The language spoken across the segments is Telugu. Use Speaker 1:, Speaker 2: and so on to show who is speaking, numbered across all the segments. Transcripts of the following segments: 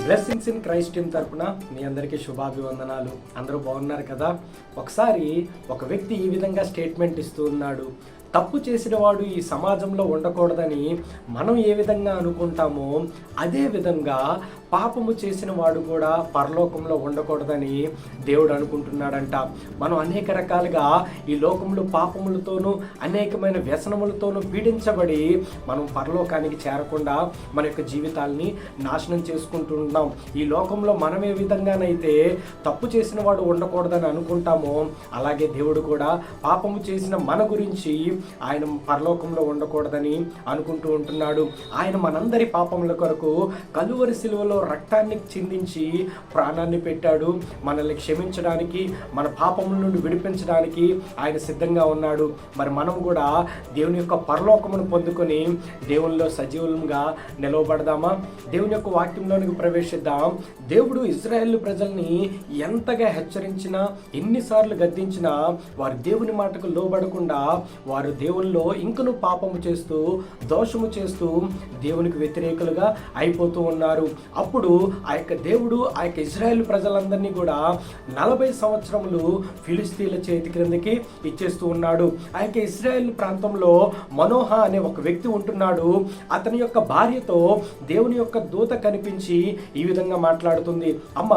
Speaker 1: బ్లెస్సింగ్స్ ఇన్ క్రైస్ట్ టీమ్ తరపున మీ అందరికీ శుభాభివందనాలు. అందరూ బాగున్నారు కదా? ఒకసారి ఒక వ్యక్తి ఈ విధంగా స్టేట్మెంట్ ఇస్తూ ఉన్నాడు. తప్పు చేసిన వాడు ఈ సమాజంలో ఉండకూడదని మనం ఏ విధంగా అనుకుంటామో అదే విధంగా పాపము చేసిన వాడు కూడా పరలోకంలో ఉండకూడదని దేవుడు అనుకుంటున్నాడంట. మనం అనేక రకాలుగా ఈ లోకంలో పాపములతోనూ అనేకమైన వ్యసనములతోనూ పీడించబడి మనం పరలోకానికి చేరకుండా మన యొక్క జీవితాల్ని నాశనం చేసుకుంటున్నాం. ఈ లోకంలో మనం ఏ విధంగానైతే తప్పు చేసిన వాడు ఉండకూడదని అనుకుంటామో అలాగే దేవుడు కూడా పాపము చేసిన మన గురించి ఆయన పరలోకంలో ఉండకూడదని అనుకుంటూ ఉంటున్నాడు. ఆయన మనందరి పాపముల కొరకు కలువరి సిలువలో రక్తాన్ని చిందించి ప్రాణాన్ని పెట్టాడు. మనల్ని క్షమించడానికి, మన పాపముల నుండి విడిపించడానికి ఆయన సిద్ధంగా ఉన్నాడు. మరి మనం కూడా దేవుని యొక్క పరలోకమును పొందుకొని దేవునిలో సజీవంగా నిలవబడదామా? దేవుని యొక్క వాక్యంలోనికి ప్రవేశిద్దాం. దేవుడు ఇజ్రాయేల్ ప్రజల్ని ఎంతగా హెచ్చరించినా, ఎన్నిసార్లు గద్దించినా వారు దేవుని మాటకు లోబడకుండా వారు దేవునిలో ఇంకను పాపము చేస్తూ, దోషము చేస్తూ దేవునికి వ్యతిరేకులుగా అయిపోతూ ఉన్నారు. అప్పుడు ఆ యొక్క దేవుడు ఆ యొక్క ఇజ్రాయేల్ ప్రజలందరినీ కూడా 40 సంవత్సరములు ఫిలిస్తీన్ల చేతి క్రిందకి ఇచ్చేస్తూ ఉన్నాడు. ఆ యొక్క ఇజ్రాయేల్ ప్రాంతంలో మనోహ అనే ఒక వ్యక్తి ఉంటున్నాడు. అతని యొక్క భార్యతో దేవుని యొక్క దూత కనిపించి ఈ విధంగా మాట్లాడుతుంది. అమ్మ,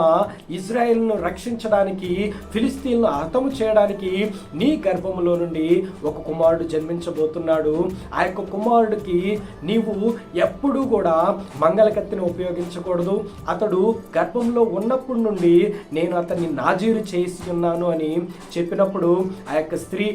Speaker 1: ఇజ్రాయేల్ను రక్షించడానికి, ఫిలిస్తీన్ను హతము చేయడానికి నీ గర్భములో నుండి ఒక కుమారుడు జన్మించబోతున్నాడు. ఆ యొక్క కుమారుడికి నీవు ఎప్పుడూ కూడా మంగళకత్తిని ఉపయోగించకూడదు. అతడు గర్భంలో ఉన్నప్పటి నుండి నేను అతన్ని నాజీరు చేసి ఉన్నాను అని చెప్పినప్పుడు ఆ యొక్క స్త్రీ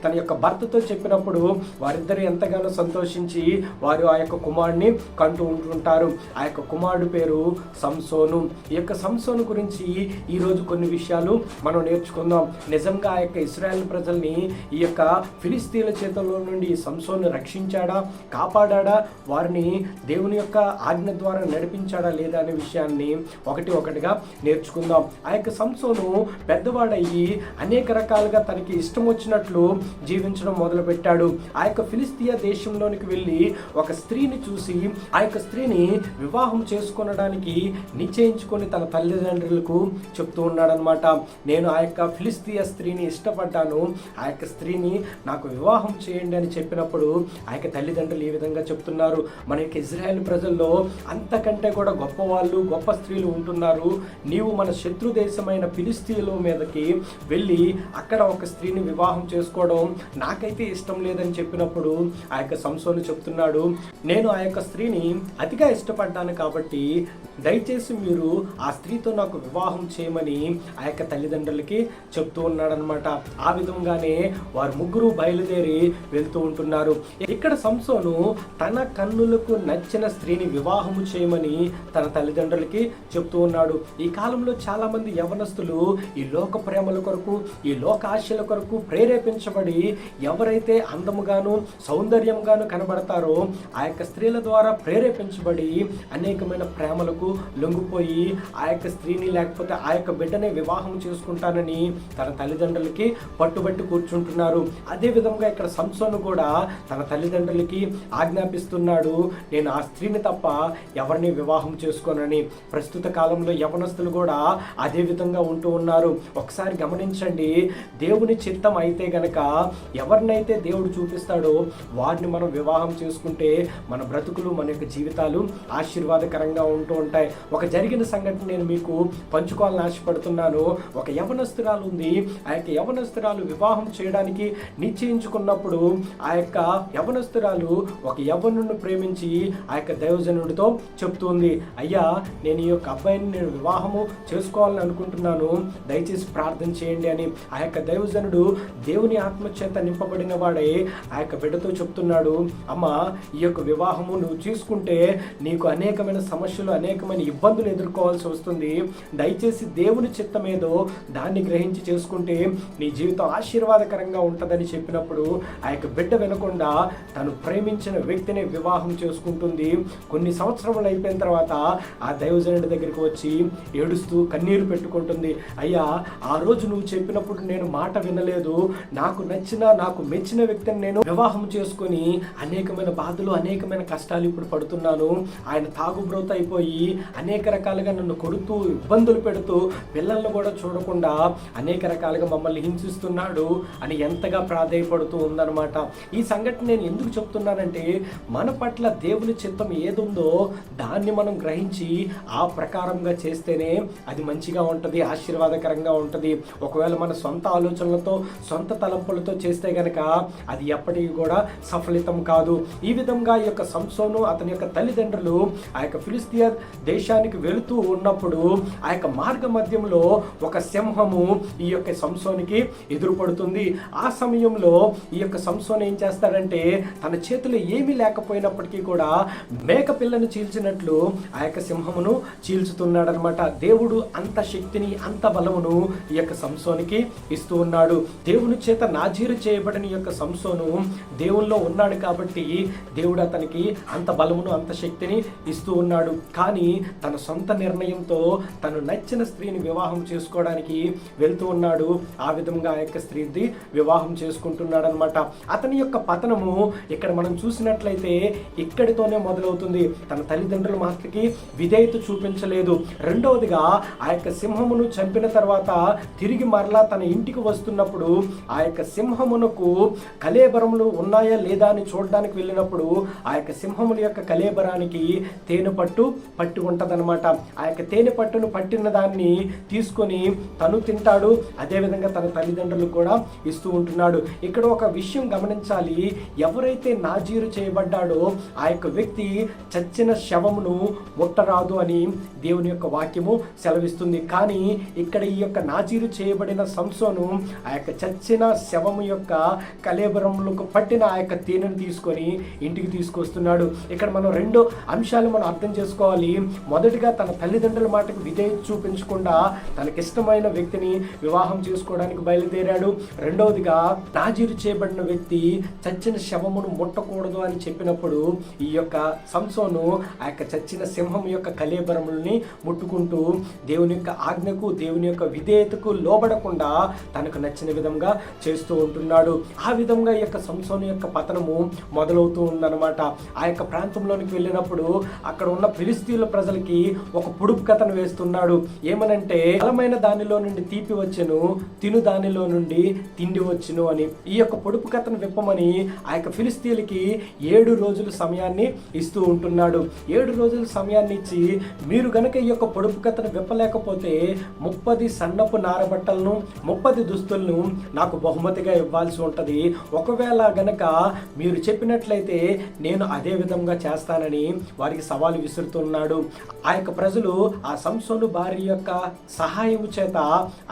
Speaker 1: తన యొక్క భర్తతో చెప్పినప్పుడు వారిద్దరు ఎంతగానో సంతోషించి వారు ఆ యొక్క కుమారుడిని కంటూ ఉంటుంటారు. ఆ యొక్క కుమారుడు పేరు సంసోను. ఈ యొక్క సంసోను గురించి ఈరోజు కొన్ని విషయాలు మనం నేర్చుకుందాం. నిజంగా ఆ యొక్క ఇశ్రాయేల్ ప్రజల్ని ఈ యొక్క ఫిలిస్తీన్ల చేతుల్లో నుండి సంసోను రక్షించాడా, కాపాడా, వారిని దేవుని యొక్క ఆజ్ఞ ద్వారా నడిపించాడా లేదా అనే విషయాన్ని ఒకటిగా నేర్చుకుందాం. ఆ యొక్క సంసోను పెద్దవాడయ్యి అనేక రకాలుగా తనకి ఇష్టం వచ్చినట్లు జీవించడం మొదలుపెట్టాడు. ఆ యొక్క ఫిలిస్తీయ దేశంలోనికి వెళ్ళి ఒక స్త్రీని చూసి ఆ యొక్క స్త్రీని వివాహం చేసుకొనడానికి నిశ్చయించుకొని తన తల్లిదండ్రులకు చెప్తూ ఉన్నాడనమాట. నేను ఆ యొక్క ఫిలిస్తీయ స్త్రీని ఇష్టపడ్డాను, ఆ యొక్క స్త్రీని నాకు వివాహం చేయండి అని చెప్పినప్పుడు ఆ యొక్క తల్లిదండ్రులు ఈ విధంగా చెప్తున్నారు. మన యొక్క ఇజ్రాయేల్ ప్రజల్లో అంతకంటే కూడా గొప్పవాళ్ళు, గొప్ప స్త్రీలు ఉంటున్నారు. నీవు మన శత్రు దేశమైన ఫిలిస్తీన్ల మీదకి వెళ్ళి అక్కడ ఒక స్త్రీని వివాహం చేసుకోవడం నాకైతే ఇష్టం లేదని చెప్పినప్పుడు ఆ యొక్క సంసోను చెప్తున్నాడు, నేను ఆ యొక్క స్త్రీని అతిగా ఇష్టపడ్డాను కాబట్టి దయచేసి మీరు ఆ స్త్రీతో నాకు వివాహం చేయమని ఆ యొక్క తల్లిదండ్రులకి చెప్తూ ఉన్నాడనమాట. ఆ విధంగానే వారు ముగ్గురు బయలుదేరి వెళ్తూ ఉంటున్నారు. ఇక్కడ సంసోను తన కన్నులకు నచ్చిన స్త్రీని వివాహము చేయమని తన తల్లిదండ్రులకి చెప్తూ ఉన్నాడు. ఈ కాలంలో చాలా మంది యవనస్తులు ఈ లోక ప్రేమల కొరకు, ఈ లోక ఆశల కొరకు ప్రేరేపించబడి ఎవరైతే అందముగాను సౌందర్యంగాను కనబడతారో ఆ యొక్క స్త్రీల ద్వారా ప్రేరేపించబడి అనేకమైన ప్రేమలకు లొంగిపోయి ఆ యొక్క స్త్రీని లేకపోతే ఆ యొక్క బిడ్డని వివాహం చేసుకుంటానని తన తల్లిదండ్రులకి పట్టుబట్టి కూర్చుంటున్నారు. అదే విధంగా ఇక్కడ సంసోను కూడా తన తల్లిదండ్రులకి ఆజ్ఞాపిస్తున్నాడు, నేను ఆ స్త్రీని తప్ప ఎవరిని వివాహం చేసుకోనని. ప్రస్తుత కాలంలో యవనస్తులు కూడా అదే విధంగా ఉంటూ ఉన్నారు. ఒకసారి గమనించండి, దేవుని చిత్తం అయితే గనక ఎవరినైతే దేవుడు చూపిస్తాడో వారిని మనం వివాహం చేసుకుంటే మన బ్రతుకులు, మన యొక్క జీవితాలు ఆశీర్వాదకరంగా ఉంటూ ఉంటాయి. ఒక జరిగిన సంఘటన నేను మీకు పంచుకోవాలని ఆశపడుతున్నాను. ఒక యవనస్తురాలు ఉంది. ఆ యొక్క యవనస్తురాలు వివాహం చేయడానికి నిశ్చయించుకున్నప్పుడు ఆ యొక్క యవనస్తురాలు ఒక యవ్వనుడిని ప్రేమించి ఆ యొక్క దైవజనుడితో చెప్తుంది, అయ్యా, నేను ఈ యొక్క అబ్బాయిని నేను వివాహము చేసుకోవాలని అనుకుంటున్నాను, దయచేసి ప్రార్థన చేయండి అని. ఆ యొక్క దైవజనుడు దేవుని ఆత్మచేత నింపబడిన వాడే ఆ యొక్క బిడ్డతో చెప్తున్నాడు, అమ్మ, ఈ యొక్క వివాహము నువ్వు చేసుకుంటే నీకు అనేకమైన సమస్యలు, అనేకమైన ఇబ్బందులు ఎదుర్కోవాల్సి వస్తుంది. దయచేసి దేవుని చిత్తమేదో దాన్ని గ్రహించి చేసుకుంటే నీ జీవితం ఆశీర్వాదకరంగా ఉంటుందని చెప్పినప్పుడు ఆ యొక్క బిడ్డ వినకుండా తను ప్రేమించిన వ్యక్తిని వివాహం చేసుకుంటుంది. కొన్ని సంవత్సరములు అయిపోయిన తర్వాత ఆ దైవజనుడి దగ్గరికి వచ్చి ఏడుస్తూ కన్నీరు పెట్టుకుంటుంది. అయ్యా, ఆ రోజు నువ్వు చెప్పినప్పుడు నేను మాట వినలేదు, నాకు మెచ్చిన వ్యక్తిని నేను వివాహం చేసుకొని అనేకమైన బాధలు అనేకమైన కష్టాలు ఇప్పుడు పడుతున్నాను. ఆయన తాగుబ్రోత అయిపోయి అనేక రకాలుగా నన్ను కొడుతూ ఇబ్బందులు పెడుతూ పిల్లలను కూడా చూడకుండా అనేక రకాలుగా మమ్మల్ని హింసిస్తున్నాడు అని ఎంతగా ప్రాధేయపడుతూ ఉందన్నమాట. ఈ సంఘటన నేను ఎందుకు చెప్తున్నానంటే, మన పట్ల దేవుని చిత్తం ఏదుందో దాన్ని మనం గ్రహించి ఆ ప్రకారంగా చేస్తేనే అది మంచిగా ఉంటుంది, ఆశీర్వాదకరంగా ఉంటుంది. ఒకవేళ మన సొంత ఆలోచనలతో సొంత తలంపులతో చేస్తే గనక అది ఎప్పటికీ కూడా సఫలితం కాదు. ఈ విధంగా ఈ యొక్క సంసోను అతని యొక్క తల్లిదండ్రులు ఆ యొక్క ఫిలిష్తియా దేశానికి వెళుతూ ఉన్నప్పుడు ఆ యొక్క మార్గ మధ్యంలో ఒక సింహము ఈ యొక్క సంసోనికి ఎదురుపడుతుంది. ఆ సమయంలో ఈ యొక్క సంసోను ఏం చేస్తాడంటే, తన చేతిలో ఏమీ లేకపోయినప్పటికీ కూడా మేక పిల్లను చీల్చినట్లు ఆ యొక్క సింహమును చీల్చుతున్నాడనమాట. దేవుడు అంత శక్తిని అంత బలమును ఈ యొక్క సంసోనికి ఇస్తూ ఉన్నాడు. దేవుని చేత నాజీరు చేయబడిన యొక్క సంసోను దేవుల్లో ఉన్నాడు కాబట్టి దేవుడు అతనికి అంత బలమును అంత శక్తిని ఇస్తూ ఉన్నాడు. కానీ తన సొంత నిర్ణయంతో తను నచ్చిన స్త్రీని వివాహం చేసుకోవడానికి వెళ్తూ ఉన్నాడు. ఆ విధంగా ఆ యొక్క స్త్రీని వివాహం చేసుకుంటున్నాడు అనమాట. అతని యొక్క పతనము ఇక్కడ మనం చూసినట్లయితే ఇక్కడితోనే మొదలవుతుంది. తన తల్లిదండ్రుల మాటకి విధేయత చూపించలేదు. రెండవదిగా ఆ యొక్క సింహమును చంపిన తర్వాత తిరిగి మరలా తన ఇంటికి వస్తున్నప్పుడు ఆ యొక్క సింహమునకు కళేబరములు ఉన్నాయా లేదా అని చూడడానికి వెళ్ళినప్పుడు ఆ యొక్క సింహముల యొక్క కళేబరానికి తేనె పట్టి ఉంటదన్నమాట. ఆ యొక్క తేనె పట్టును పట్టిన దాన్ని తీసుకొని తను తింటాడు, అదేవిధంగా తన తల్లిదండ్రులకు కూడా ఇస్తూ ఉంటున్నాడు. ఇక్కడ ఒక విషయం గమనించాలి. ఎవరైతే నాజీరు చేయబడ్డాడో ఆ యొక్క వ్యక్తి చచ్చిన శవమును ముట్టరాదు అని దేవుని యొక్క వాక్యము సెలవిస్తుంది. కానీ ఇక్కడ ఈ యొక్క నాజీరు చేయబడిన సంసోను ఆ యొక్క చచ్చిన శవము యొక్క కళేబరములకు పట్టిన ఆ యొక్క తేనెను తీసుకొని ఇంటికి తీసుకొస్తున్నాడు. ఇక్కడ మనం రెండు అంశాలు మనం అర్థం చేసుకోవాలి. మొదటిగా తన తల్లిదండ్రుల మాటకు విధేయత చూపించకుండా తనకిష్టమైన వ్యక్తిని వివాహం చేసుకోవడానికి బయలుదేరాడు. రెండవదిగా నాజీరు చేయబడిన వ్యక్తి చచ్చిన శవమును ముట్టకూడదు అని చెప్పినప్పుడు ఈ యొక్క సంసోను ఆ యొక్క చచ్చిన సింహం యొక్క కళేబరములని ముట్టుకుంటూ దేవుని యొక్క ఆజ్ఞకు దేవుని యొక్క విధేయతకు లోబడకుండా తనకు నచ్చిన విధంగా చేస్తూ ఉంటున్నాడు. ఆ విధంగా ఈ యొక్క సంసోను యొక్క పతనము మొదలవుతూ ఉందన్నమాట. ఆ యొక్క ప్రాంతంలోనికి వెళ్ళినప్పుడు అక్కడ ఉన్న ఫిలిష్తీయుల ప్రజలకి ఒక పొడుపు కథను వేస్తున్నాడు. ఏమనంటే, బలమైన దానిలో నుండి తీపి వచ్చెను, తిను దానిలో నుండి తిండి వచ్చును అని. ఈ యొక్క పొడుపు కథను విప్పమని ఆ యొక్క ఫిలిష్తీయులకి 7 రోజుల సమయాన్ని ఇస్తూ ఉంటున్నాడు. 7 రోజుల సమయాన్ని ఇచ్చి, మీరు గనక ఈ యొక్క పొడుపు కథను విప్పలేకపోతే 30 సన్నపు నారబట్టలను 30 దుస్తులను నాకు బహుమతిగా ఇవ్వాల్సి ఉంటుంది. ఒకవేళ గనక మీరు చెప్పినట్లయితే నేను అదే విధంగా చేస్తానని వారికి సవాలు విసురుతున్నాడు. ఆ యొక్క ప్రజలు ఆ సంసోను భార్య యొక్క సహాయము చేత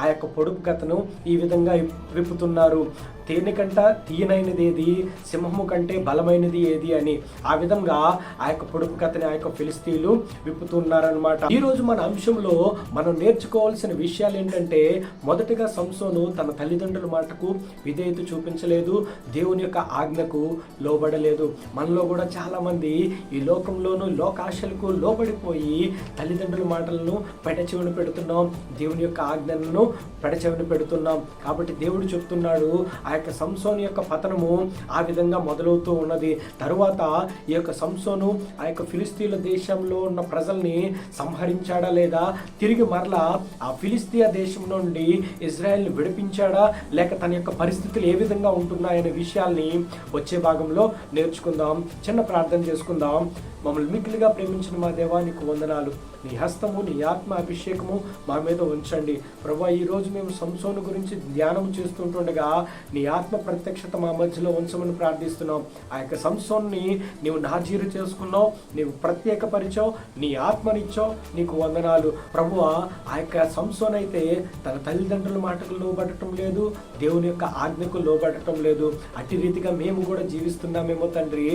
Speaker 1: ఆ యొక్క పొడుపు కథను ఈ విధంగా విప్పుతున్నారు. తేనె కంట తీయనైనది ఏది, సింహము కంటే బలమైనది ఏది అని ఆ విధంగా ఆ యొక్క పొడుపు కథని ఆ యొక్క ఫిలిష్తీయులు విప్పుతున్నారనమాట. ఈ రోజు మన అంశంలో మనం నేర్చుకోవాల్సిన విషయాలు ఏంటంటే, మొదటిగా సంసోను తన తల్లిదండ్రుల మాటకు విధేయత చూపించలేదు, దేవుని యొక్క ఆజ్ఞకు లోబడలేదు. మనలో కూడా చాలా మంది ఈ లోకంలోనూ లోకాశలకు లోబడిపోయి తల్లిదండ్రుల మాటలను పెడచెవిన పెడుతున్నాం, దేవుని యొక్క ఆజ్ఞలను పెడచెవిన పెడుతున్నాం. కాబట్టి దేవుడు చెప్తున్నాడు, ఆ యొక్క సంసోను యొక్క పతనము ఆ విధంగా మొదలవుతూ ఉన్నది. తరువాత ఈ యొక్క సంసోను ఆ యొక్క ఫిలిష్తీయుల దేశంలో ఉన్న ప్రజల్ని సంహరించాడా లేదా, తిరిగి మరలా ఆ ఫిలిష్తీయ దేశం నుండి ఇజ్రాయెల్ని విడిపించాడా, లేక తన యొక్క పరిస్థితులు ఏ విధంగా ఉంటున్నాయనే విషయాల్ని వచ్చే భాగంలో నేర్చుకుందాం. చిన్న ప్రార్థన చేసుకుందాం. మమ్మల్ని మిక్కిలిగా ప్రేమించిన మా దేవా, నీకు వందనాలు. నీ హస్తము, నీ ఆత్మ అభిషేకము మా మీద ఉంచండి ప్రభువా. ఈరోజు మేము సంసోను గురించి ధ్యానం చేస్తుంటుండగా నీ ఆత్మ ప్రత్యక్షత మా మధ్యలో ఉంచమని ప్రార్థిస్తున్నాం. ఆ యొక్క సంసోన్ని నీవు నాజీరు చేసుకున్నావు, నీవు ప్రత్యేకపరిచావు, నీ ఆత్మనిచ్చావు, నీకు వందనాలు ప్రభువా. ఆ యొక్క సంసోన్ అయితే తన తల్లిదండ్రుల మాటకు లోబడటం లేదు, దేవుని యొక్క ఆజ్ఞకు లోబడటం లేదు. అట్టి రీతిగా మేము కూడా జీవిస్తున్నామేమో తండ్రి.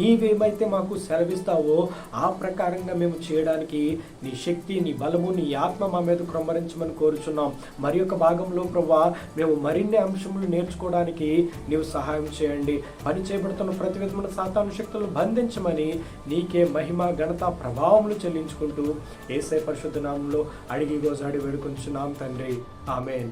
Speaker 1: నీవేమైతే మాకు సెలవిస్తావు ఉన్నావో ఆ ప్రకారంగా మేము చేయడానికి నీ శక్తి, నీ బలము, నీ ఆత్మ మా మీద క్రమరించమని కోరుచున్నాం. మరి యొక్క భాగంలో ప్రభువా మేము మరిన్ని అంశములు నేర్చుకోవడానికి నీవు సహాయం చేయండి. పని చేయబడుతున్న ప్రతి విధమైన సాతాను శక్తులను బంధించమని నీకే మహిమ, ఘనత, ప్రభావములు చెల్లించుకుంటూ యేసయ్య పరిశుద్ధ నామములో అడిగి గోజాడి వేడుకొంచున్నాం తండ్రి. ఆమేన్.